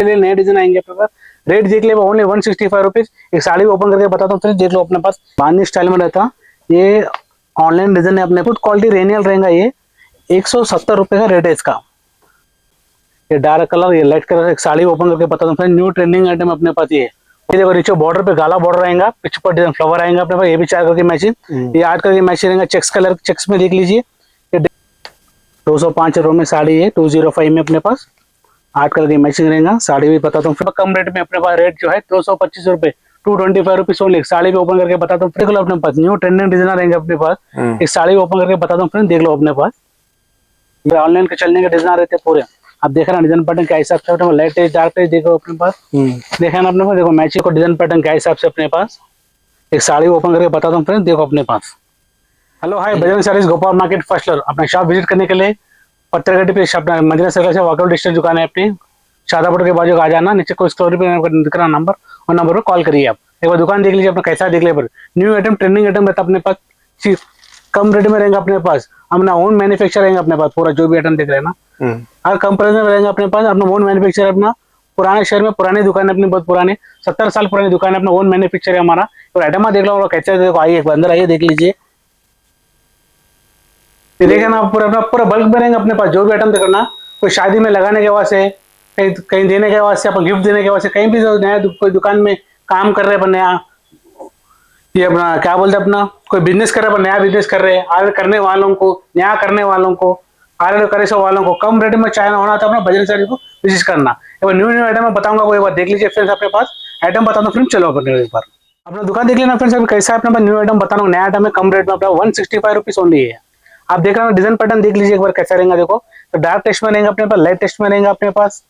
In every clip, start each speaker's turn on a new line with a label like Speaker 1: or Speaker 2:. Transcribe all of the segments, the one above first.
Speaker 1: नए डिजाइन आएंगे अपने पास। रेट देख ले ओनली 165 रुपीज। एक साड़ी ओपन करके बताता हूँ, देख लो अपने पास बांधनी स्टाइल में रहता। ये ऑनलाइन डिजाइन है अपने, खुद क्वालिटी रेनियल रहेगा। ये 170 रुपए का रेट है इसका। ये डार्क कलर, ये लाइट कलर। एक साड़ी ओपन करके बताता हूँ फ्रेंड, न्यू ट्रेंडिंग आइटम अपने पास। ये देखो नीचे बॉर्डर पे गाला बॉर्डर रहेगा, पीछे पर डिजाइन फ्लावर आएंगे अपने पास। ये भी 4 कलर की मैचिंग, ये 8 कलर की मैचिंग रहेगा। चेक्स कलर, चेक्स में देख लीजिए। 205 रुपए में साड़ी है, 205 में अपने पास 8 कलर की मैचिंग रहेगा। साड़ी भी बताता हूँ कम रेट में अपने पास। रेट जो है 225 रुपए, 225 रुपीज ओनली। साड़ी भी ओपन करके बताता हूँ, देख लो अपने पास। न्यू ट्रेंडिंग डिजाइन रहेंगे अपने पास। एक साड़ी ओपन करके बताता हूँ फ्रेंड, देख लो अपने पास। ऑनलाइन के चलने के डिजाइन रहते हैं पूरे। आप देख रहे हैं डिजाइन पैटर्न क्या हिसाब से, लाइट टेज डार्क टेज देखो अपने पास। देखा ना अपने पास, देखो मैचिंग को डिजाइन पैटर्न क्या हिसाब से अपने पास। एक साड़ी ओपन करके बताता हूँ फ्रेंड, देखो अपने पास। Hello hi, Bajrang saris Gopal market first floor. अपना शॉप विजिट करने के लिए पत्थरगट्टी पे अपना मदीना सर्कल से वॉकआउट डिस्टेंस दुकान है अपनी। शादापुर के बाजू आ जाना, नीचे कोई स्टोरी पे दिख रहा नंबर, और नंबर पर कॉल करिए आप। एक बार दुकान देख लीजिए अपना कैसा देख लीजिए। न्यू आइटम ट्रेंडिंग आइटम रहता अपने पास, कम रेट में रहेगा अपने पास। अपना ओन मैन्युफैक्चर रहेगा अपने पास पूरा, जो भी आइटम देख रहे हैं ना हर कंपनी में रहेगा अपने पास। अपना ओन मैन्युफैक्चर अपना पुराने शहर में, पुरानी दुकान है अपनी, बहुत पुरानी 70 साल पुरानी दुकान है। अपना ओन मैन्युफैक्चर है हमारा। और आइटम देख लो कैसे देखो, आइए एक बार अंदर आइए, देख लीजिए। देखिए ना पूरा अपना पूरा बल्क में रहेंगे अपने पास। जो भी आइटम देखना, कोई शादी में लगाने के वास्ते, कहीं कहीं देने के वास्ते, अपन गिफ्ट देने के वास्ते, कहीं भी नया कोई दुकान में काम कर रहे हैं अपन नया, ये अपना क्या बोलते हैं, अपना कोई बिजनेस कर रहे हैं, नया बिजनेस कर रहे हैं, आगे करने वालों को, नया करने वालों को, आगे करे सो वालों को कम रेट में चाहे होना तो अपना बजरंग साड़ी को विजिट करना। एक बार न्यू न्यू आइटम मैं बताऊंगा, वो एक बार देख लीजिए फ्रेंड्स अपने पास। आइटम बता दो फ्रेंड्स, चलो अपने एक बार अपना दुकान देख लेना फ्रेंड्स। अभी कैसा है अपने पास न्यू आइटम बताना, नया आइटम है, कम रेट में अपना 165 रुपीज ओनली है। आप देख रहे हो डिजाइन पैटर्न देख लीजिए एक बार कैसा रहेगा। देखो तो डार्क टेस्ट में रहेगा अपने पास, लाइट टेस्ट में रहेगा अपने पास,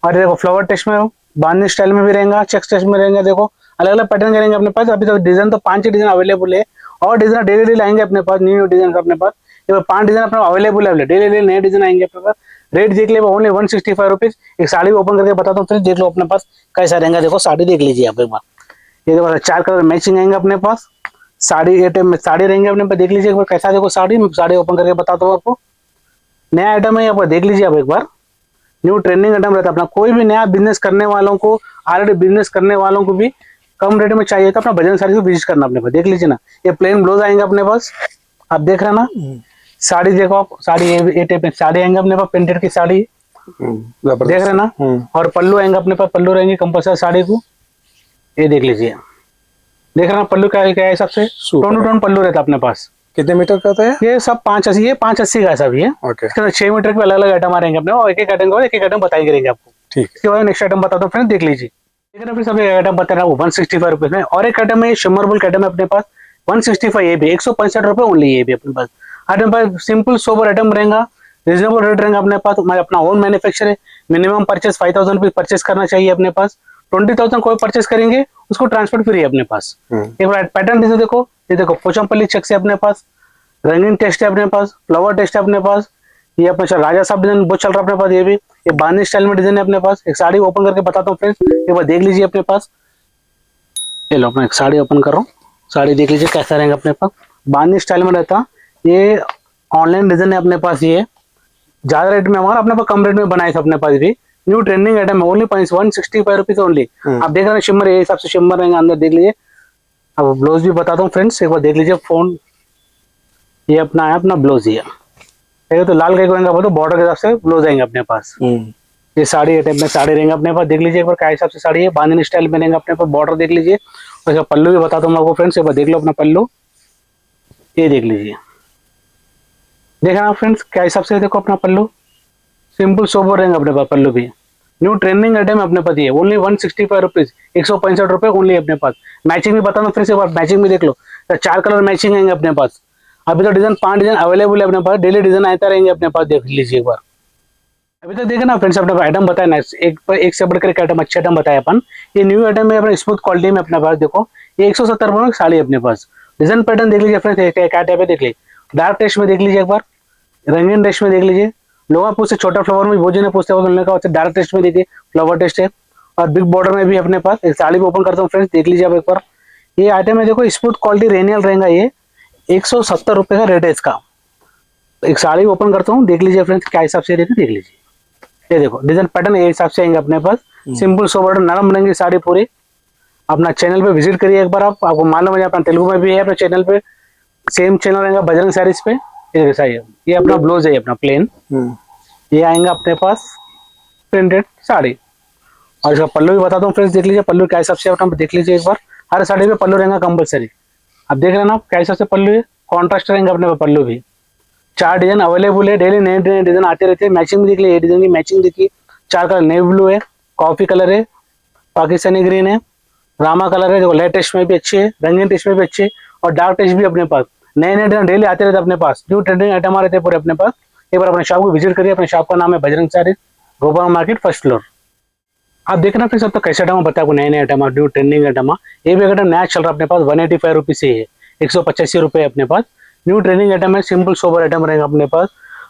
Speaker 1: और देखो फ्लावर टेस्ट में, बांधनी स्टाइल में भी रहेगा, चेक्स टेस्ट में रहेंगे। देखो अलग अलग पैटर्न करेंगे अपने पास। अभी तो डिजाइन तो 5 डिजाइन अवेलेबल है, और डिजाइन डेली डेली आएंगे अपने पास। न्यू डिजाइन अपने पास 5 डिजाइन अपने अवेलेबल है, डेली डेली नए डिजाइन आएंगे अपने पास। रेट देख ले ओनली 165 रुपीज। एक साड़ी ओपन करके बताता हूँ, देख लो अपने पास कैसा रहेगा। देखो साड़ी देख लीजिए आप एक बार। ये देखो 4 कलर मैचिंग आएंगे अपने पास। साड़ी ये टाइम में साड़ी रहेंगे अपने पास, देख लीजिए एक बार कैसा। देखो साड़ी ओपन करके बताता हूँ आपको। नया आइटम है यहाँ पर, देख लीजिए आप एक बार। न्यू ट्रेंडिंग आइटम रहता है अपना। कोई भी नया बिजनेस करने वालों को, ऑलरेडी बिजनेस करने वालों को भी कम रेट में चाहिए तो अपना बजरंग साड़ी को विजिट करना अपने पास। देख लीजिए ना, ये प्लेन ब्लाउज आएंगे अपने पास। आप देख रहे हैं ना साड़ी, देखो आप साड़ी ये टाइप में साड़ी आएंगे अपने पास, प्रिंटेड की साड़ी देख रहे हैं ना। और पल्लू आएंगे अपने पास, पल्लू रहेंगे कंपल्सरी साड़ी को। ये देख लीजिए, देख रहे हैं पल्लू क्या क्या हिसाब से टोन टू टोन पल्लू रहता है अपने पास।
Speaker 2: कितने मीटर का है
Speaker 1: ये सब 580, ये 580 का है सब ये।
Speaker 2: ओके।
Speaker 1: इसके अंदर 6 मीटर के अलग अलग आइटम आ रहेंगे अपने, और एक एक आइटम को एक एक आइटम बताई करेंगे आपको।
Speaker 2: ठीक।
Speaker 1: इसके बाद नेक्स्ट आइटम बताता हूँ फ्रेंड, देख लीजिए। ठीक है ना, सब आइटम बता रहा हूँ 165 रुपीज में। और एक आइटम है शिमर बुल्क आइटम है अपने पास 165, ये भी 165 रुपए ओनली। ये भी अपने पास आइटम पर सिंपल सोबर आइटम रहेगा, रिजनेबल रेट रहेगा अपने पास। मैं अपना ओन मैन्युफैक्चर है। मिनिमम परचेस 5000 रुपीज परचेस करना चाहिए अपने पास। 20,000 कोई परचेस करेंगे उसको ट्रांसपोर्ट फ्री है अपने पास। एक बार पैटर्न जैसे देखो, ये देखो पोचमपल्ली चेक से अपने पास, रंगीन टेस्ट है अपने पास, फ्लावर टेस्ट है अपने पास। ये अपने राजा साहब डिजाइन बहुत चल रहा है अपने पास। ये भी ये बांधनी स्टाइल में डिजाइन है अपने पास। एक साड़ी ओपन करके बताता हूँ फ्रेंड्स, एक बार देख लीजिए अपने पास। ये लो अपना एक साड़ी ओपन कर रहा हूँ, साड़ी देख लीजिए कैसा रहेगा अपने पास। बांधनी स्टाइल में रहता, ये ऑनलाइन डिजाइन है अपने पास। ये ज्यादा रेट में हमारा अपने पास, कम रेट में बनाए थे अपने पास भी। न्यू ट्रेंडिंग आइटम है, ओनली 165 रुपीज ओनली। आप देख रहे हैं शिमर, ये हिसाब से शिमर रहेंगे अंदर, देख लीजिए। अब ब्लाउज भी बताता हूँ फ्रेंड्स, एक बार देख लीजिए फोन। ये अपना है अपना ब्लाउज, ये तो लाल कलर का तो बॉर्डर के हिसाब से ब्लाउज आएंगे अपने पास। ये साड़ी टाइप में साड़ी रहेंगे अपने पास, देख लीजिए एक बार क्या हिसाब से साड़ी है। बांधनी स्टाइल में रहेंगे अपने पास, बॉर्डर देख लीजिए। और इसका पल्लू भी बताता हूँ आपको फ्रेंड्स, एक बार देख लो अपना पल्लू। ये देख लीजिए, देखा फ्रेंड्स क्या हिसाब से, देखो अपना पल्लू सिंपल सोबर रहेंगे अपने पास। पल्लू भी न्यू ट्रेंडिंग आइटम अपने पास, ये ओनली 165 रुपीज, 165 रुपए ओनली अपने पास। मैचिंग भी बताना फ्रेंड्स, एक बार मैचिंग भी देख लो। 4 कलर मैचिंग आएंगे अपने पास। अभी तो डिजाइन 5 डिजाइन अवेलेबल है अपने पास, डेली डिजाइन आते रहेंगे अपने पास, देख लीजिए एक बार। अभी तो देखे ना फ्रेंड्स, अपने आइटम बताया ना, एक से बढ़कर एक आइटम, अच्छे आइटम बताया अपन। ये न्यू आइटम है अपने, स्मूथ क्वालिटी में अपने पास। देखो ये 170 रुपए साड़ी अपने पास। डिजाइन पैटर्न देख लीजिए फ्रेंड्स, क्या टाइप है देख लीजिए। डार्क टेस्ट में देख लीजिए एक बार, रंगीन टेस्ट में देख लीजिए। लोग पूछते छोटा फ्लावर में, वो जो पूछते हैं डार्क टेस्ट में देखिए, फ्लावर टेस्ट है। और बिग बॉर्डर में भी अपने पास। एक साड़ी भी ओपन करता हूँ फ्रेंड्स, देख लीजिए आप एक बार। ये आइटम है देखो, स्मूथ क्वालिटी रेनियल रहेगा। ये 170 रुपए का रेट है इसका। एक साड़ी ओपन करता हूँ, देख लीजिए फ्रेंड्स क्या हिसाब से देख लीजिए। ये देखो डिजाइन पैटर्न ये हिसाब से आएंगे अपने पास। सिंपल सोबर नरम बनेंगी साड़ी पूरी। अपना चैनल पे विजिट करिए एक बार आप, आपको मालूम है अपना तेलुगु में भी है अपने चैनल पे, सेम चैनल रहेगा बजरंग साड़ीज पे। ये देखिए ये अपना ब्लाउज है अपना प्लेन, ये आएगा अपने पास प्रिंटेड साड़ी। और इसका पल्लू भी बताता हूँ फ्रेंड्स, देख लीजिए पल्लू क्या हिसाब से अपना देख लीजिए एक बार। हर साड़ी पे पल्लू रहेगा कंपलसरी। अब देख रहे हैं ना क्या हिसाब से पल्लू है, कॉन्ट्रास्ट रहेंगे अपने पे पल्लू भी। 4 डिजाइन अवेलेबल है, डेली नए नए डिजाइन आते रहते हैं। मैचिंग भी देख लीजिए, डिजाइन की मैचिंग देखिए। 4 कलर नेवी ब्लू है, कॉफी कलर है, पाकिस्तानी ग्रीन है, रामा कलर है, देखो लेटेस्ट में भी अच्छे है, रंगीन टेस्ट में भी अच्छे, और डार्क टेस्ट भी अपने पास। नए नए डिजाइन डेली आते रहते अपने पास, न्यू ट्रेंडिंग आइटम आ रहते हैं पूरे अपने पास। एक बार अपने शॉप को विजिट करिए। अपने शॉप का नाम है Bajrang saris, Gopal market, first floor. आप देखना फिर सब तो कैसे आइटम बताया आपको, नए नए आइटम, न्यू ट्रेंडिंग आइटम। ये भी आइटम नया चल रहा है अपने पास, 185 रुपीज से है, 185 रुपये अपने पास। न्यू ट्रेंडिंग आइटम है, सिंपल सोबर आइटम रहेगा अपने पास।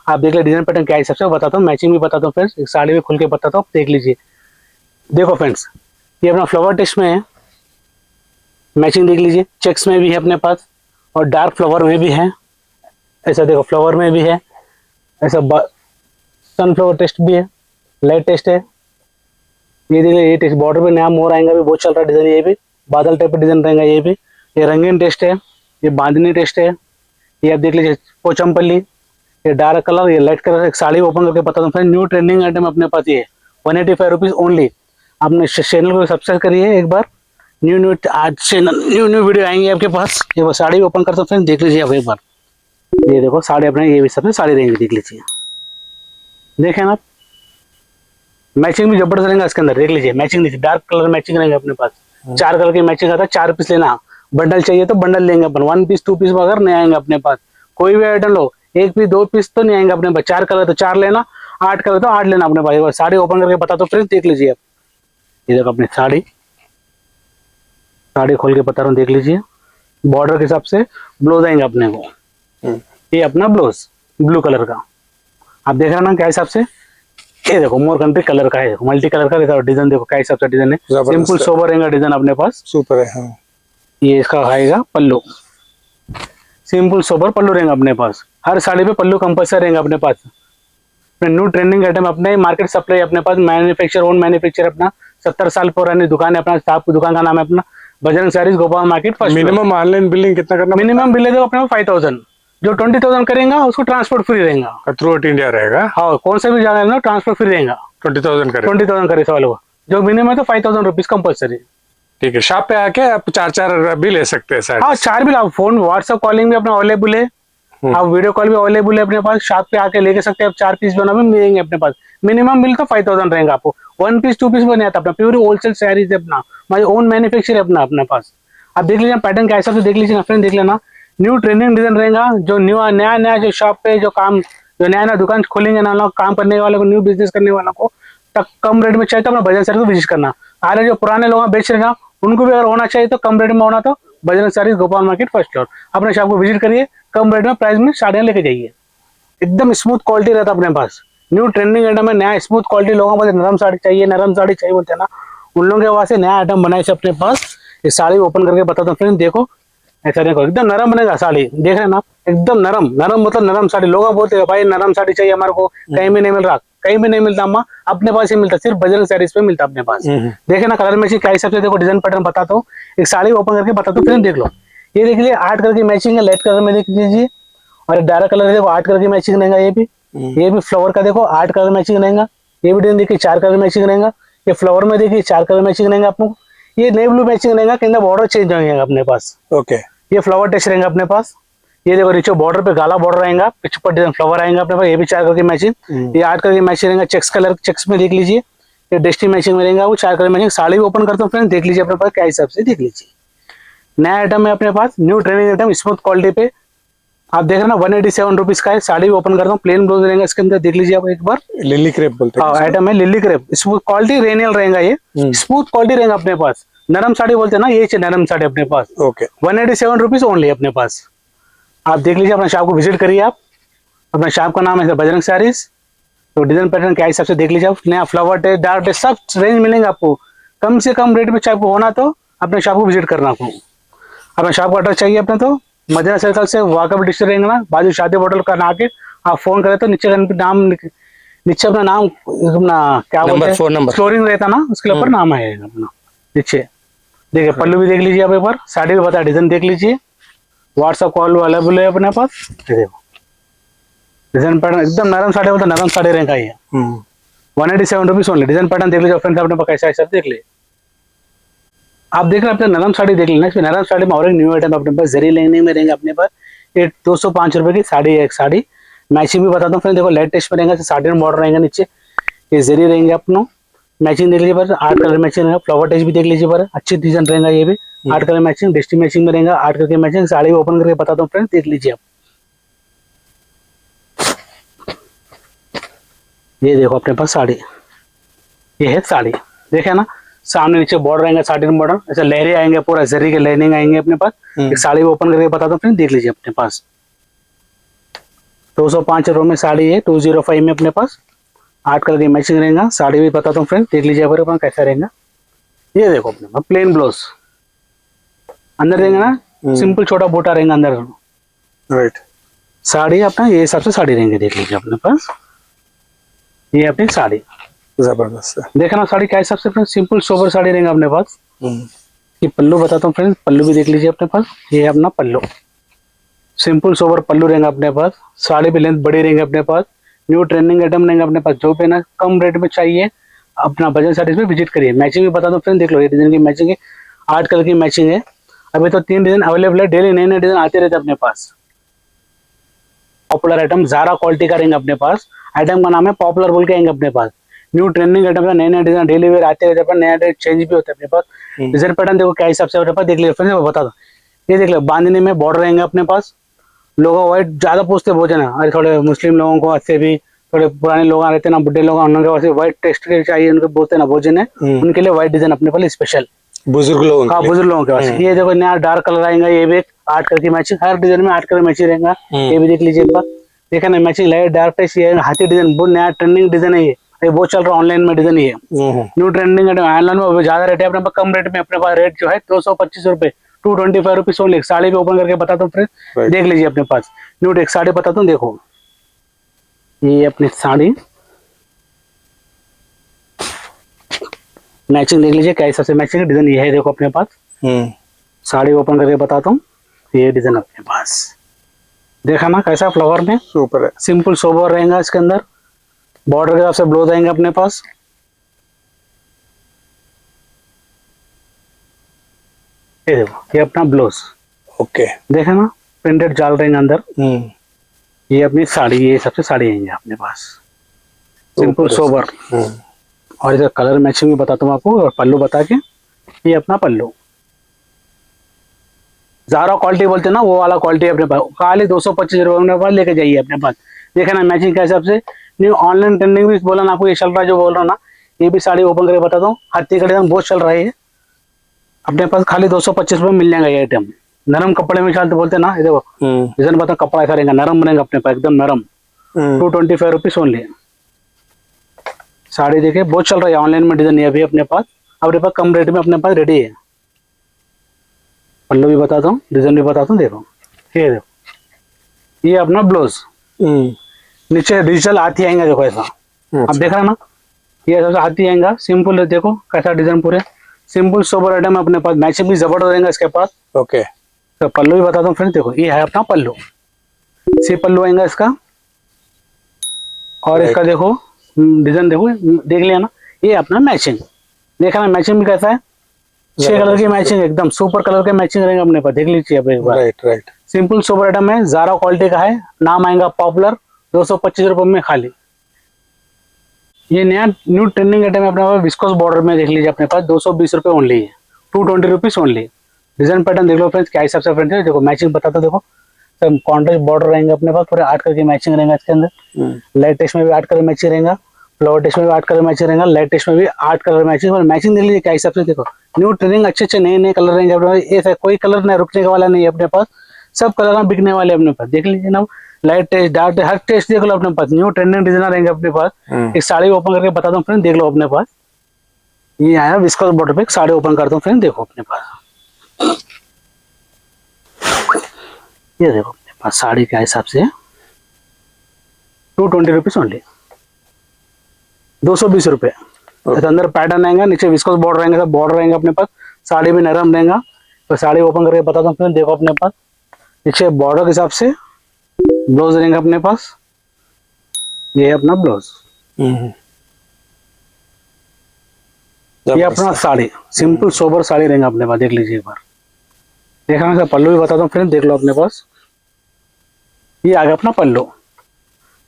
Speaker 1: आप देख लीजिए डिजाइन पैटर्न क्या हिसाब से बताता हूँ, मैचिंग भी बताता हूँ फ्रेंड्स, एक साड़ी भी खुल के बताता हूँ, देख लीजिए। देखो फ्रेंड्स, ये अपना फ्लावर टेस्ट में है, मैचिंग देख लीजिए। चेक्स में भी है अपने पास, और डार्क फ्लावर में भी है, ऐसा देखो फ्लावर में भी है, ऐसा सनफ्लावर टेस्ट भी है, लाइट टेस्ट है। ये देखिए ये टेस्ट बॉर्डर पे नया मोर आएगा भी, बहुत चल रहा है डिजाइन। ये भी बादल टाइप का डिजाइन रहेगा। ये भी ये रंगीन टेस्ट है, ये बांधनी टेस्ट है। ये आप देख लीजिए पोचमपल्ली, ये डार्क कलर, ये लाइट कलर। एक साड़ी ओपन करके बताता हूँ फ्रेंड, न्यू ट्रेंडिंग आइटम अपने पास ये 185 रुपीज ओनली। आपने चैनल को सब्सक्राइब करिए एक बार, न्यू न्यू आज चैनल न्यू न्यू वीडियो आएंगे आपके पास। ये वो साड़ी ओपन करता हूँ फ्रेंड, देख लीजिए आप एक बार। ये देखो साड़ी अपने, ये भी सबसे साड़ी रहेंगी, देख लीजिए। देखें आप, मैचिंग भी जबरदस्त रहेगा इसके अंदर, देख लीजिए मैचिंग देखिए, डार्क कलर मैचिंग रहेंगे अपने पास। 4 कलर की मैचिंग आता है, 4 पीस लेना। बंडल चाहिए तो बंडल लेंगे अपन, 1 पीस 2 पीस अगर नहीं आएंगे अपने पास। कोई भी आइटम लो, 1 पीस 2 पीस तो नहीं आएंगे अपने पास। 4 कलर तो 4 लेना, 8 कलर तो 8 लेना अपने पास। साड़ी ओपन करके बता दो फ्रेंड्स, देख लीजिए आप। ये देखो अपनी साड़ी, साड़ी खोल के बता रहा हूँ, देख लीजिए। बॉर्डर के हिसाब से ब्लाउज आएंगे अपने को। ये अपना ब्लाउज ब्लू कलर का, आप देख रहे हैं ना क्या हिसाब से। ये देखो मोर कंट्री कलर का है, मल्टी कलर का डिजाइन, देखो क्या हिसाब से डिजाइन है। सिंपल सोबर रहेगा डिजाइन अपने पास, सुपर है। हाँ। ये इसका आएगा पल्लू, सिंपल सोबर पल्लू रहेगा अपने पास। हर साड़ी पे पल्लू कंपल्सरी रहेगा अपने पास। न्यू ट्रेंडिंग आइटम अपने मार्केट सप्लाई अपने पास, मैन्युफैक्चर ओन मैन्युफैक्चर अपना, 70 साल पुरानी दुकान है अपना। स्टाफ की दुकान का नाम है अपना Bajrang saris, Gopal market, first. Minimum online billing कितना करना? मिनिमम बिल है अपने 5000। जो 20,000 करेगा उसको ट्रांसपोर्ट फ्री रहेगा, थ्रू आउट इंडिया रहेगा। हाँ, कौन सा भी जाना है ना ट्रांसपोर्ट फ्री रहेगा। 20,000 करे, 20,000 करे सवाल हुआ। जो मिनिमम है तो 5,000 रुपीज कंपल्सरी। ठीक है, शॉप पे आके आप 4 भी ले सकते हैं सर। हाँ, 4 भी आप, फोन व्हाट्सएप कॉलिंग भी अपना अवेलेबल है, आप वीडियो कॉल भी अवेलेबल है अपने पास। शॉप पे आके लेके सकते हैं, 4 पीस बना भी मिलेंगे अपने पास। मिनिमम बिल तो 5,000 रहेगा आपको। 1 पीस 2 पीस बने आता अपना, प्योर होलसेल साड़ीज है अपना, हमारे ओन मैन्युफैक्चर है अपना अपने पास। आप देख लीजिए पैटर्न क्या हिसाब से, देख लीजिए फ्रेंड, देख लेना। न्यू ट्रेंडिंग डिजाइन रहेगा, जो न्यू नया नया जो शॉप पे जो काम, जो नया नया दुकान खोलेंगे ना लोग, काम करने वाले को, न्यू बिजनेस करने वालों को तक कम रेट में चाहिए तो अपना बजरंग साड़ीज को विजिट करना। आगे जो पुराने लोग बेच रहे हैं उनको भी अगर होना चाहिए तो कम रेट में होना, तो Bajrang saris, Gopal market, first floor. अपने शॉप को विजिट करिए, कम रेट में प्राइस में साड़ियाँ लेके जाइए। एकदम स्मूथ क्वालिटी रहता है अपने पास। न्यू ट्रेंडिंग आइटम है, नया स्मूथ क्वालिटी। लोगों को नरम साड़ी चाहिए, नरम साड़ी चाहिए बोलते हैं ना, उन लोगों के वास्ते नया आइटम बनाए से अपने पास। ये साड़ी ओपन करके बताता हूँ फ्रेंड, देखो ऐसा देखो, एकदम नरम बनेगा साड़ी। देख रहे हैं ना, एकदम नरम, नरम मतलब नरम साड़ी। लोग बोलते हैं भाई नरम साड़ी चाहिए हमारे को, कहीं भी नहीं मिल रहा, कहीं भी नहीं मिलता अम्मा, अपने पास ही मिलता, सिर्फ बजरंग साड़ीज पे मिलता अपने पास। देखे ना कलर मैचिंग क्या हिसाब से, देखो डिजाइन पैटर्न बताता हूँ, एक साड़ी ओपन करके बताता हूँ फ्रेंड, देख लो। ये देख लीजिए 8 कलर की मैचिंग है, लाइट कलर में देख लीजिए, और डार्क कलर देखो 8 कलर की मैचिंग रहेगा। ये भी फ्लावर का देखो 8 कलर मैचिंग रहेगा। ये भी डिजाइन देखिए 4 कलर मैचिंग रहेगा। ये फ्लावर में देखिए 4 कलर मैचिंग रहेगा आपको। ये नेवी ब्लू मैचिंग रहेगा, कहना बॉर्डर चेंज होंगे अपने पास। ओके, ये फ्लावर टेस्ट रहेगा अपने पास। ये देखो नीचे बॉर्डर पे गाला बॉर्डर रहेगा, पीछे पर डिजाइन फ्लावर आएंगे अपने पास। ये भी 4 कलर की मैचिंग, ये 8 कलर की मैचिंग रहेगा। चेक्स कलर, चेक्स में देख लीजिए, ये डेस्टी मैचिंग में रहेगा, वो 4 कलर मैचिंग। साड़ी भी ओपन करता हूँ फ्रेंड, देख लीजिए अपने पास क्या हिसाब से, देख लीजिए। नया आइटम है अपने पास, new trending item, smooth quality पे। आप देख रहे हैं ना, 187 रुपीज का है। साड़ी भी ओपन करता हूँ, प्लेन ब्लाउज रहेगा इसके अंदर, देख लीजिए आप एक बार। लिली क्रेप बोलते हैं आइटम है, लिली क्रेप, स्मूथ क्वालिटी, रेनियल रहेगा। ये स्मूथ क्वालिटी रहेगा अपने पास। नरम साड़ी बोलते हैं ना, ये नरम साड़ी अपने पास। ओके, 187 रुपीज ओनली अपने पास। आप देख लीजिए, अपना शॉप को विजिट करिए आप। अपना शॉप का नाम है बजरंग साड़ीज। तो डिजाइन पैटर्न क्या हिसाब से देख लीजिए आप। नया फ्लावर टेस्ट, डार्क टेस्ट, सब रेंज मिलेंगे आपको, कम से कम रेट में चाहे होना तो अपने शॉप को विजिट करना आपको। अपना शॉप का एड्रेस चाहिए अपने तो मदीना सर्कल से वाकब डिस्ट्रिक्ट रहेंगे ना, बाजू शादी होटल का ना के आप फोन करें तो नीचे नाम नीचे अपना नाम, अपना क्या बोलते
Speaker 2: नंबर
Speaker 1: हैं,
Speaker 2: 4 नंबर।
Speaker 1: फ्लोरिंग रहता ना, उसके ऊपर नाम है अपना नीचे। देखिए पल्लू भी देख लीजिए आप एक बार, साड़ी भी बता, डिजाइन देख लीजिए। व्हाट्सअप कॉल अवेलेबल है अपने पास। ये देखो डिजाइन पैटर्न एकदम नरम साड़ी, बोलते नरम साड़ी रहेगा ये। 187 रुपीज ओनली। डिजाइन पैटर्न देख लीजिए फ्रेंड्स, अपने पास कैसा ऐसा देख लीजिए। आप देख रहे हैं अपने नरम साड़ी देख लेना। इसमें नरम साड़ी में और एक न्यू आइटम अपने पास जरी लेने में रहेंगे अपने पास। ये 205 रुपए की साड़ी है, एक साड़ी मैचिंग भी बताता हूँ फ्रेंड। देखो लाइट टेस्ट में रहेगा, साड़ी में बॉर्डर रहेगा नीचे, ये जरी रहेंगे अपनों। मैचिंग देख लीजिए पर, 8 कलर मैचिंग रहेगा। फ्लावर टेस्ट भी देख लीजिए पर, अच्छी डिजाइन रहेगा ये भी। 8 कलर मैचिंग, डिस्ट्री मैचिंग में रहेगा, 8 कलर की मैचिंग। साड़ी ओपन करके बताता हूँ फ्रेंड, देख लीजिए आप। ये देखो अपने पास साड़ी, ये है साड़ी, देखे ना, सामने नीचे बॉर्डर रहेंगे, साड़ी में बॉर्डर ऐसे लहरे आएंगे, पूरा जरी के लाइनिंग आएंगे अपने पास। एक साड़ी ओपन करके बताता हूँ फ्रेंड, देख लीजिए अपने पास। 205 रुपये में साड़ी है, 205 में अपने पास। 8 कलर की मैचिंग रहेगा। साड़ी भी बताता हूँ फ्रेंड, देख लीजिए अपने पास कैसा रहेगा। ये देखो अपने पास प्लेन ब्लाउज अंदर रहेगा ना, सिंपल छोटा बोटा रहेगा अंदर।
Speaker 2: राइट।
Speaker 1: साड़ी अपना ये हिसाब से साड़ी रहेंगे, देख लीजिए अपने पास। ये अपनी साड़ी
Speaker 2: जबरदस्त है।
Speaker 1: देखना साड़ी क्या हिसाब से फ्रेंड, सिंपल सोबर साड़ी रहेंगे अपने पास। ये पल्लू बताता हूँ फ्रेंड, पल्लू भी देख लीजिए अपने पास। ये है अपना पल्लू, सिंपल सोबर पल्लू रहेगा अपने पास। साड़ी भी लेंथ बड़ी रहेंगे अपने पास। न्यू ट्रेंडिंग आइटम रहेंगे अपने पास। जो भी ना कम रेट में चाहिए, अपना बजट साड़ी में विजिट करिए। मैचिंग भी बता दो फ्रेंड, देख लो ये डिजाइन की मैचिंग है, 8 कलर की मैचिंग है। अभी तो 3 डिजाइन अवेलेबल है, डेली नए नए डिजाइन आते रहते अपने पास। पॉपुलर आइटम ज़ारा क्वालिटी का रहेंगे अपने पास। आइटम का नाम है पॉपुलर बोल के आएंगे अपने पास। न्यू ट्रेंडिंग आइटम का नए नए डिजाइन डेली वेयर आते रहते हैं, नया रेट चेंज भी होता है अपने पास। डिजाइन पैटर्न देखो क्या हिसाब से अपने पास, देख लीजिए फ्रेंड्स, बता दो। ये देख लो बांधने में बॉर्डर रहेंगे अपने पास। लोग व्हाइट ज्यादा पूछते भोजन है, अरे थोड़े मुस्लिम लोगों को ऐसे भी, थोड़े पुराने लोग रहते हैं ना, बुढ़े लोग, उनके पास व्हाइट टेस्ट के चाहिए, उनको बोलते हैं ना भोजन है, उनके लिए व्हाइट डिजाइन अपने पास स्पेशल,
Speaker 2: बुजुर्ग लोग।
Speaker 1: हाँ बुजुर्ग लोगों के पास। ये देखो नया डार्क कलर आएगा, ये भी 8 कलर की मैचिंग, हर डिजाइन में 8 कलर मैचिंग रहेगा। ये भी देख लीजिए एक बार, देखा ना मैचिंग लाइट डार्क टेस्ट। ये हाथी डिजाइन बहुत नया ट्रेंडिंग डिजाइन है, ये बहुत चल रहा है ऑनलाइन में डिजाइन। ये न्यू ट्रेंडिंग है, ऑनलाइन में ज्यादा रेट है अपने पास, कम रेट में अपने पास रेट जो है 225 रुपए, 225 ओनली। साड़ी भी ओपन करके बताता हूँ फ्रेंड, देख लीजिए अपने पास। न्यू एक साड़ी बताता हूँ, देखो ये अपनी साड़ी मैचिंग देख लीजिए क्या हिसाब से मैचिंग डिजाइन ये है, देखो अपने पास। साड़ी ओपन करके बताता हूँ, ये डिजाइन अपने पास देखा ना कैसा फ्लावर में,
Speaker 2: सुपर है।
Speaker 1: सिंपल सोबर रहेगा। इसके अंदर बॉर्डर के हिसाब से ब्लाउज आएंगे अपने पास। ये देखो ये अपना ब्लाउज,
Speaker 2: ओके,
Speaker 1: देखा ना प्रिंटेड जाल रहेंगे अंदर। ये अपनी साड़ी, ये सबसे साड़ी आएंगे अपने पास, सिंपल सोबर। और इधर कलर मैचिंग भी बताता हूँ आपको, और पल्लू बता के, ये अपना पल्लू ज़ारा क्वालिटी बोलते हैं ना, वो वाला क्वालिटी अपने पास। खाली 225 रुपये अपने पास लेके जाइए अपने पास। देखे ना मैचिंग के हिसाब से। न्यू ऑनलाइन ट्रेंडिंग भी बोला ना आपको, ये चल रहा है जो बोल रहा हूँ ना, ये भी साड़ी ओपन करके बताता हूँ। हाथी का डिजाइन बहुत चल रहा है अपने पास। खाली 225 रुपये मिल जाएगा ये आइटम। नरम कपड़े में चलते बोलते ना, ये देखो डिजाइन बता, कपड़ा ऐसा रहेगा, नरम बनेगा अपने पास, एकदम नरम। 225 रुपीज ओनली। साड़ी देखिए बहुत चल रहा है ऑनलाइन में डिजाइन, ये भी अपने पास। अपने पास कम रेट में अपने पास रेडी है। पल्लू भी बताता हूँ, डिजाइन भी बताता हूँ, देखो ये देखो ये अपना ब्लाउज। नीचे डिजिटल हाथी आएंगे, देखो ऐसा। अब देख रहे ना, ये ऐसा हाथी आएगा, सिंपल है, देखो कैसा डिजाइन, पूरे सिंपल सोबर आइटम है अपने पास। मैचिंग भी जबरदस्त रहेगा इसके पास।
Speaker 2: ओके,
Speaker 1: तो पल्लू भी बताता हूँ फ्रेंड, देखो ये है अपना पल्लू, सी पल्लू आएगा इसका। और इसका देखो डिजाइन, देखो देख लिया ना, ये अपना मैचिंग। देखा ना मैचिंग भी कैसा है, 6 कलर की मैचिंग, एकदम सुपर कलर के मैचिंग रहेंगे अपने पास, देख लीजिए आप एक बार।
Speaker 2: राइट।
Speaker 1: सिंपल सोबर आइटम है, ज़ारा क्वालिटी का है, नाम आएगा पॉपुलर। 225 रुपये में खाली। ये नया न्यू ट्रेंडिंग आइटम है अपने पास, विस्कोस बॉर्डर में देख लीजिए अपने पास। 220 रुपये ओनली है, 220 रुपीज ओनली। डिजाइन पैटर्न देख लो फ्रेंड्स क्या हिसाब से फ्रेंड्स है, देखो मैचिंग बताता, देखो सब कॉन्ट्रास्ट बॉर्डर रहेंगे अपने पास, पूरे 8 कलर की मैचिंग रहेगा इसके अंदर। लाइट टेस्ट में भी 8 कलर मैचिंग रहेगा, फ्लावर टेस्ट में भी 8 कलर मैचिंग रहेगा, लाइट टेस्ट में भी 8 कलर मैचिंग। और मैचिंग देख लीजिए क्या हिसाब से, देखो न्यू ट्रेंडिंग अच्छे नए नए कलर रहेंगे अपने पास। ऐसा कोई कलर नहीं रुकने का वाला नहीं है अपने पास, सब कलर बिकने वाले अपने पास, देख लीजिए ना। लाइट टेस्ट, डार्क टेस्ट, हर टेस्ट देख लो अपने पास। न्यू ट्रेंडिंग डिजाइन रहेंगे अपने पास। एक साड़ी ओपन करके बताता हूँ फ्रेंड, देख लो अपने पास। ये आया विस्कोस बॉर्डर पे, एक साड़ी ओपन करता हूँ फ्रेंड, देखो अपने पास। ये देखो अपने पास साड़ी के हिसाब से 220 रुपीज ओनली। 220 रुपये। तो अंदर पैटर्न रहेगा, नीचे विस्कोस बॉर्डर रहेंगे, सब बॉर्डर रहेंगे अपने पास। साड़ी भी नरम रहेगा। तो साड़ी ओपन करके बताता हूँ फ्रेंड, देखो अपने पास नीचे बॉर्डर के हिसाब से ब्लाउज रहेंगे अपने पास। ये है अपना ब्लाउज, ये अपना साड़ी सिंपल सोबर साड़ी रहेगा अपने पास। देख लीजिए एक बार, देखा मैं पल्लू भी बताता हूँ फ्रेंड, देख लो अपने पास। ये आ गया अपना पल्लू।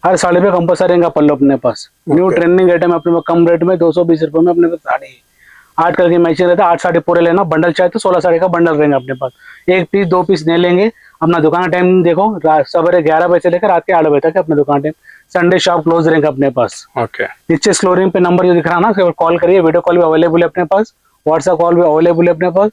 Speaker 1: हर साड़ी पे कंपल्सरी रहेगा पल्लू अपने पास। न्यू ट्रेंडिंग आइटम अपने पास, कम रेट में 220 रुपये में अपने पास साड़ी है। 8 कलर की मैचिंग रहता है, 8 साड़ी पूरे लेना, बंडल चाहे तो 16 साड़ी का बंडल रहेगा अपने पास। 1 पीस 2 पीस नहीं लेंगे। अपना दुकान का टाइम देखो, सवेरे 11 बजे से लेकर रात के 8 बजे तक है अपना दुकान टाइम। संडे शॉप क्लोज रहेगा अपने पास।
Speaker 2: ओके,
Speaker 1: नीचे स्क्रोलिंग पे नंबर जो दिख रहा है ना, उसके कॉल करिए। वीडियो कॉल भी अवेलेबल है अपने पास, व्हाट्सएप कॉल भी अवेलेबल है अपने पास।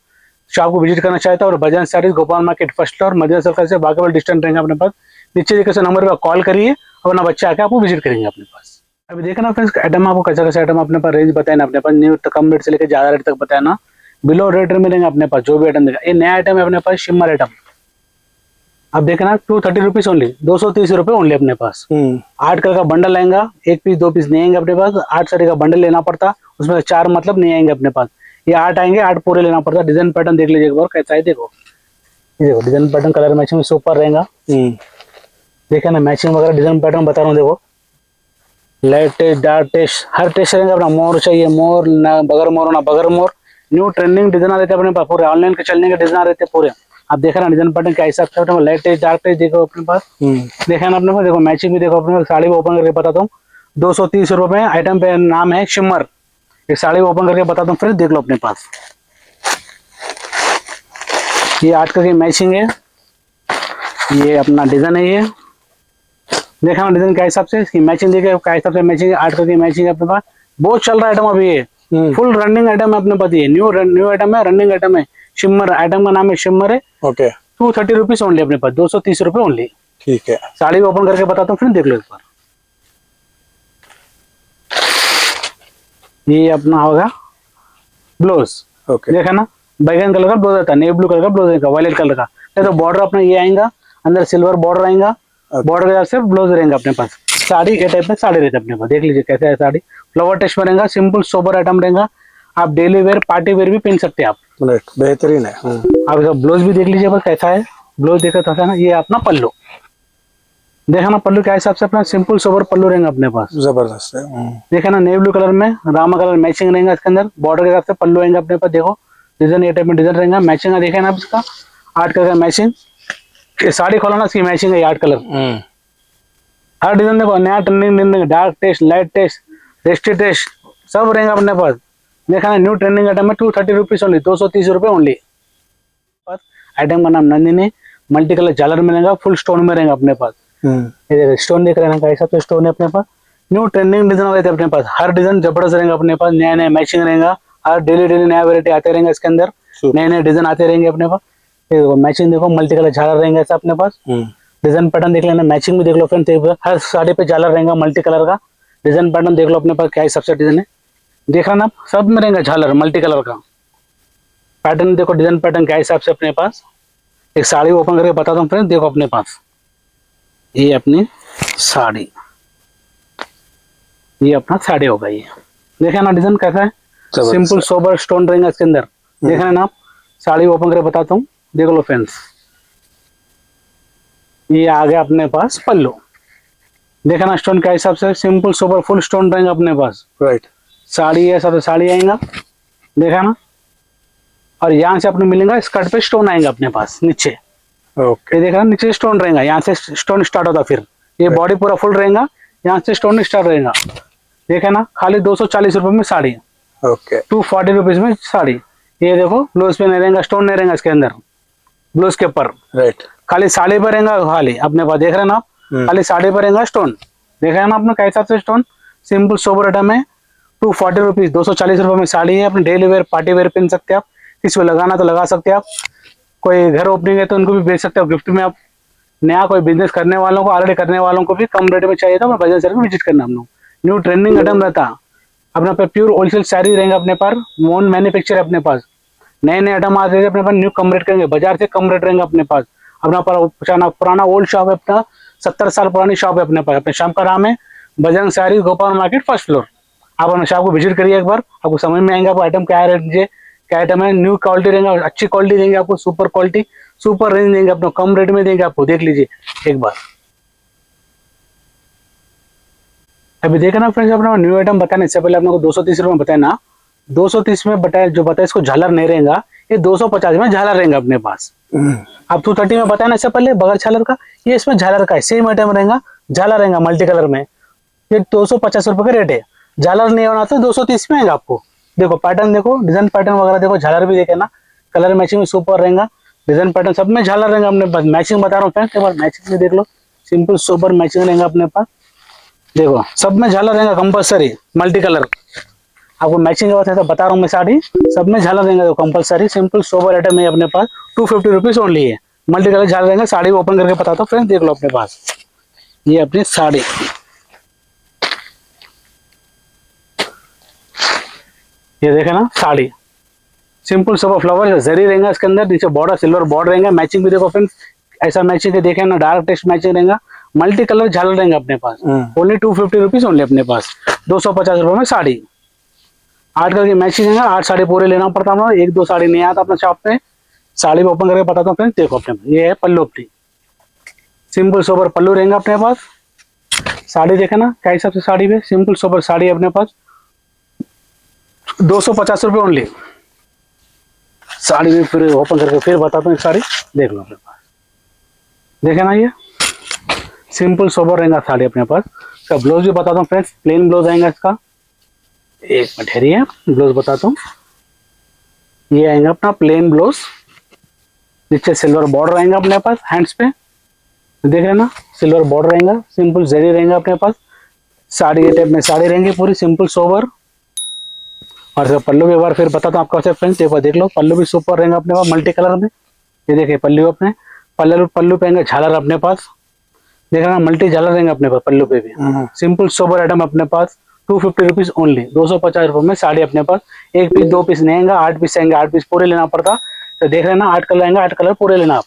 Speaker 1: शॉप को विजिट करना चाहता है और Bhajan Sari Gopal market first floor Madina circle से बागेबल डिस्टेंस रहेंगे अपने पास। नीचे देखिए नंबर पर कॉल करिए और अपना बच्चा आके आपको विजिट करेंगे अपने पास। अभी देखा ना फ्रेंड्स, आइटम आपको कैसा कैसा आइटम अपने पास रेंज बताए ना अपने पास। न्यू कम रेट से लेकर ज्यादा रेट तक बताया ना, बिलो रेट मिलेंगे अपने पास जो भी आइटम देगा। ये नया आइटम है अपने पास, शिमर आइटम। अब देखना 230 रुपीज ओनली, 230 रुपये ओनली अपने पास। 8 कलर का बंडल आएगा, 1 पीस 2 पीस नहीं आएंगे अपने पास। 8 साड़ी का बंडल लेना पड़ता, उसमें 4 मतलब नहीं आएंगे अपने पास। ये 8 आएंगे, 8 पूरे लेना पड़ता। डिजाइन पैटर्न देख लीजिए एक बार कैसा है, देखो ये देखो design pattern, colour matching super रहेगा। देखा ना मैचिंग वगैरह, डिजाइन पैटर्न बता रहा हूँ देखो। लाइट टेस्ट, डार्क टेस्ट, हर टेस्ट रहेगा अपना। मोर चाहिए मोर, ना बगर मोर ना बगर मोर। न्यू ट्रेंडिंग डिजाइन रहते हैं अपने पास, पूरे ऑनलाइन के चलने के डिजाइन रहते हैं पूरे। आप देखा ना डिजाइन पैटर्न क्या हिसाब से, लाइट टेस्ट डार्क टेस्ट देखो अपने पास। देखा ना अपने पास, देखो मैचिंग भी देखो अपने पास। साड़ी को ओपन करके बताता हूँ, 230 रुपये में आइटम पे नाम है शिमर। एक साड़ी को ओपन करके बताता हूँ फ्रेंड्स, देख लो अपने पास। ये 8 कलर की मैचिंग है, ये अपना डिजाइन है। ये देखा ना डिजाइन क्या हिसाब से, इसकी मैचिंग देखे क्या हिसाब से मैचिंग है। 8 कलर की मैचिंग है अपने पास, बहुत चल रहा है आइटम अभी। ये फुल रनिंग आइटम है अपने पास, ये न्यू आइटम है, रनिंग आइटम है। शिमर आइटम का नाम है शिमर है।
Speaker 2: ओके,
Speaker 1: 230 रुपीज ओनली अपने पास, 230 रुपये ओनली।
Speaker 2: ठीक है।
Speaker 1: साड़ी को ओपन करके बताता हूँ फिर देख लो एक बार। ये अपना होगा ब्लाउज।
Speaker 2: ओके,
Speaker 1: देखा ना बैगन कलर का ब्लाउज रहता है, नेवी ब्लू कलर का ब्लाउज रहेगा, वायलेट कलर का। तो बॉर्डर अपना ये आएगा, अंदर सिल्वर बॉर्डर आएगा। बॉर्डर के हिसाब से ब्लाउज रहेगा अपने पास। साड़ी के टाइप में साड़ी रहती है अपने पास, देख लीजिए कैसे है साड़ी। फ्लावर टेस्ट में रहेगा, सिंपल सोबर आइटम रहेगा। आप डेली वेयर पार्टी वेयर भी पहन सकते हैं आप।
Speaker 2: बेहतरीन है।
Speaker 1: आप ब्लाउज भी देख लीजिए बस कैसा है, ब्लाउज देखा था ना। ये अपना पल्लू, देखा ना पल्लू क्या हिसाब से अपना सिंपल सोबर पल्लू रहेगा अपने पास,
Speaker 2: जबरदस्त है।
Speaker 1: देखा ना नेवी ब्लू कलर में रामा कलर मैचिंग रहेगा इसके अंदर। बॉर्डर के हिसाब से पल्लू आएंगे अपने पास, देखो डिजाइन ये टाइप में डिजाइन रहेगा। मैचिंग देखा ना आप इसका, 8 कलर का मैचिंग। साड़ी खोला ना, इसकी मैचिंग है 8 कलर। हर डिजाइन देखो नया trending, dark taste, light taste, rusty taste सब रहेगा अपने पास। देखा ना न्यू ट्रेंडिंग आइटम है, 230 रुपीज ओनली, 230 रुपये ओनली। आइटम का नाम नंदिनी, मल्टी कलर झालर मिलेगा, फुल स्टोन में रहेगा अपने पास। ये स्टोन देख रहे हैं कैसा, तो स्टोन है अपने पास। न्यू ट्रेंडिंग डिजाइन रहते हैं अपने पास, हर डिजाइन जबरदस्त रहेगा अपने पास। नया नया मैचिंग रहेगा, हर डेली नया वेरायटी आते रहेंगे इसके अंदर, नए नए डिजाइन आते रहेंगे अपने पास। देखो मैचिंग देखो, मल्टी कलर झालर रहेंगे ऐसा अपने पास। डिजाइन पैटर्न देख लेना, मैचिंग भी देख लो फ्रेंड। हर साड़ी पे झालर रहेगा मल्टी कलर का। डिजाइन पैटर्न देख लो अपने पास क्या हिसाब से डिजाइन है, देखा ना सब में रहेगा झालर मल्टी कलर का। पैटर्न देखो, डिजाइन पैटर्न क्या हिसाब से अपने पास। एक साड़ी ओपन करके बताता हूँ फ्रेंड, देखो अपने पास ये अपनी साड़ी, ये अपना साड़ी होगा। ये देखा ना डिजाइन कैसा है, सिंपल सोबर स्टोन रहेगा इसके अंदर। देखा ना आप, साड़ी ओपन करके बताता हूँ, देख लो फ्रेंड्स। ये आ गया अपने पास पल्लू, देखा ना स्टोन क्या हिसाब से, सिंपल सोबर फुल स्टोन रहेगा अपने पास।
Speaker 2: राइट,
Speaker 1: साड़ी है सब साड़ी आएगा, देखा ना। और यहाँ से अपने मिलेगा स्कर्ट पे स्टोन आएगा अपने पास नीचे।
Speaker 2: ओके,
Speaker 1: ये देखा ना नीचे स्टोन रहेगा, यहाँ से स्टोन स्टार्ट होता, फिर ये बॉडी पूरा फुल रहेगा, यहाँ से स्टोन स्टार्ट रहेगा। देखा ना खाली 240 रुपये में साड़ी,
Speaker 2: ओके,
Speaker 1: 240 रुपीज में साड़ी। ये देखो ब्लाउज पे नहीं रहेगा, स्टोन नहीं रहेगा इसके अंदर ब्लाउज के ऊपर।
Speaker 2: राइट,
Speaker 1: खाली साड़ी पर रहेगा, खाली अपने पास देख रहे हैं ना आप, खाली साड़ी पर रहेगा स्टोन। देखा है ना अपने कैसा से स्टोन, सिंपल सोबर आइटम है। 240 रुपीज, 240 रुपये में साड़ी है। अपने डेली वेयर पार्टी वेयर पहन सकते हैं आप, किसी को लगाना तो लगा सकते हैं आप। कोई घर ओपनिंग है तो उनको भी बेच सकते हो गिफ्ट में आप। नया कोई बिजनेस करने वालों को, ऑलरेडी करने वालों को भी कम रेट में चाहिए था, बजाज सर को विजिट करना हम लोग। न्यू ट्रेंडिंग आइटम रहता अपने पे, प्योर होलसेल साड़ी रहेंगे अपने पास, ओन मैन्युफैक्चर अपने पास। नए नए आइटम आते हैं अपने पास, न्यू कम रेट करेंगे, बाजार से कम रेट रहेंगे अपने पास। अपना पुराना ओल्ड शॉप है अपना, 70 साल पुरानी शॉप है अपने पास। अपने शॉप का नाम है Bajrang sari Gopal market first floor. आप अपने शॉप को विजिट करिए एक बार, आपको समझ में आएंगे आपको आइटम क्या रेंज क्या आइटम है। न्यू क्वालिटी देंगे, अच्छी क्वालिटी देंगे आपको, सुपर क्वालिटी, सुपर रेंज देंगे अपना, कम रेट में देंगे आपको, देख लीजिए एक बार। अभी देखा ना फ्रेंड्स, अपना न्यू आइटम बताने इससे पहले अपने को 230 रुपये में बताया ना, 230 में बताया, जो बताया इसको झालर नहीं रहेगा, ये 250 में झालर रहेगा अपने पास। अब 230 में बताया ना इससे पहले बगैर झालर का, ये इसमें झालर का है, सेम आइटम रहेगा, झालर रहेगा मल्टी कलर में, ये 250 रुपये का रेट है। झालर नहीं होना तो 230 में आएगा आपको। देखो पैटर्न देखो, डिजाइन पैटर्न वगैरह देखो, झालर भी देखे ना, कलर मैचिंग में सुपर रहेगा, डिजाइन पैटर्न सब में झालर रहेगा अपने पास। मैचिंग बता रहा हूँ फ्रेंड्स, एक बार मैचिंग में देख लो, सिंपल सुपर मैचिंग रहेगा अपने पास। देखो सब में झालर रहेगा कंपलसरी, मल्टी कलर। आपको मैचिंग का बात है तो बता रहा हूँ मैं, साड़ी सब में झालर रहेगा कंपलसरी, सिंपल सोबर आइटम है अपने पास, 250 रुपीज ओनली है, मल्टी कलर झालर रहेगा। साड़ी ओपन करके बताता हूँ फ्रेंड्स, देख लो अपने पास, ये अपनी साड़ी, ये देखे ना साड़ी, सिंपल सोबर फ्लावर जरी रहेगा इसके अंदर, नीचे बॉर्डर सिल्वर बॉर्डर रहेगा। मैचिंग भी देखो फ्रेंड्स, ऐसा मैचिंग देखे ना, डार्क टेस्ट मैचिंग रहेगा, मल्टी कलर झालर रहेंगे अपने पास, ओनली 250 रुपीज ओनली अपने पास, 250 रुपये में साड़ी। 8 कलर की मैचिंग रहेगा, 8 साड़ी पूरे लेना पड़ता है, 1-2 साड़ी नहीं आता अपना शॉप पे। साड़ी को ओपन करके बताता हूँ फ्रेंड्स, देखो अपने, ये है पल्लू अपनी, सिंपल सोबर पल्लू रहेगा अपने पास। साड़ी देखे ना क्या हिसाब से साड़ी पे, सिंपल सोबर साड़ी अपने पास, 250 रुपये ओनली। साड़ी भी फिर ओपन करके फिर बताता हूँ, साड़ी देख लो अपने पास, देखे ना ये सिंपल सोबर रहेगा साड़ी अपने पास। इसका ब्लाउज भी बताता हूँ फ्रेंड्स, प्लेन ब्लाउज आएगा इसका, एक मिनट ठहरिए ब्लाउज बताता हूँ। ये आएगा अपना प्लेन ब्लाउज, नीचे सिल्वर बॉर्डर आएगा अपने पास, हैंड्स पे देख रहे ना, सिल्वर बॉर्डर रहेगा, सिंपल जरी रहेगा अपने पास। साड़ी के टाइप में साड़ी रहेंगी पूरी सिंपल सोबर। और इसका पल्लू भी एक बार फिर बताता हूँ आपका फ्रेंड्स, एक बार देख लो, पल्लू भी सुपर रहेगा अपने पास मल्टी कलर में। ये देखिए पल्लू अपने, पल्लू पे झालर अपने पास, देख रहे मल्टी झालर रहेंगे अपने पास पल्लू पे भी। सिंपल सोबर आइटम अपने पास, 250 रुपीज ओनली, 250 रुपये में साड़ी अपने पास। 1 पीस 2 पीस नहीं आएगा, 8 पीस आएंगे, 8 पीस पूरे लेना पड़ता। तो देख रहे हैं ना, 8 कलर आएंगे, 8 कलर पूरे लेना आप।